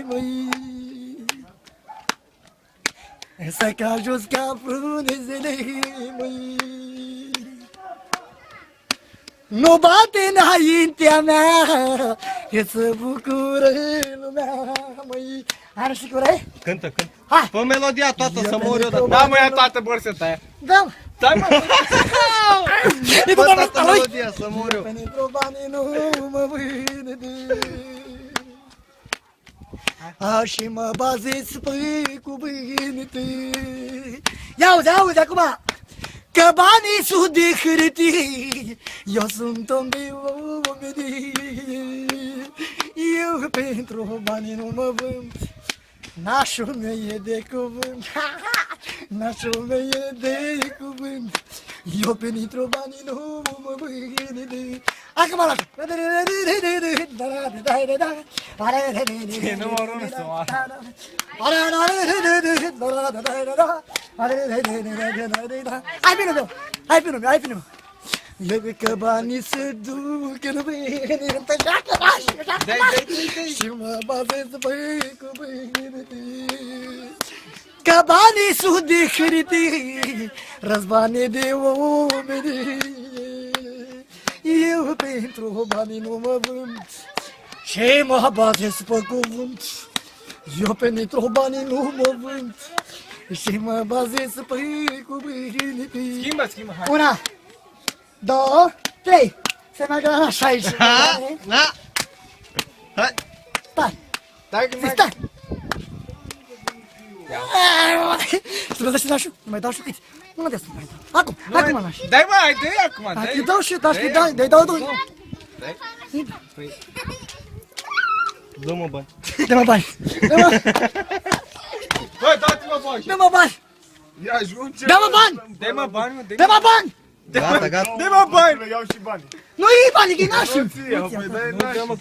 măi. Să ca jos ca frunzele, măi. Nu bate înaintea mea, e să bucură lumea, măi. Are și curai? Cântă. Hai! Fă melodia toată să mor eu. Da, mă, ia toată borseta aia. Da! Stai, mă! Fă toată melodia să mor eu. Pentru banii nu mă vând. Și mă bazez pe cuvânt. Auzi acum! Că banii sunt de hârtie, eu sunt om de omenii. Eu pentru banii nu mă vând, nașul meu e de cuvânt, nașul meu e de cuvânt. Eu pentru banii nu mă vând. Acum la E numărul 1 să moară. Hai pe nume. Eu că banii se duc în vânt, și mă bazez pe cuvânt. Că banii sunt de hârtie, răzbane de omeni. Eu pentru banii nu mă vând și mă bazez pe cuvânt. Eu pentru banii nu mă vând și mă bazez pe cuvânt. Schimbă, hai. 1, 2, 3. Se mai grăna așa aici. Na. Hai. Stai. Stai că mai... Stai. Să mă dai și nașul? Nu mai dau și câți? Nu mă dai să mai dau. Acum naș. Dai, mă, hai, dă-i acum, Dacă dă-i. dau și dau doi. Dă-mă bani. Dă-mă bani. Băi, dați-mă bani. Dă-mă bani. Ia ajunge. Dă-mă bani. Dă-mă bani, mă, Dă-mă bani. Gata. Dă-mă bani. Iau și bani. Nu e bani, că e nașul. Păi dai nașul.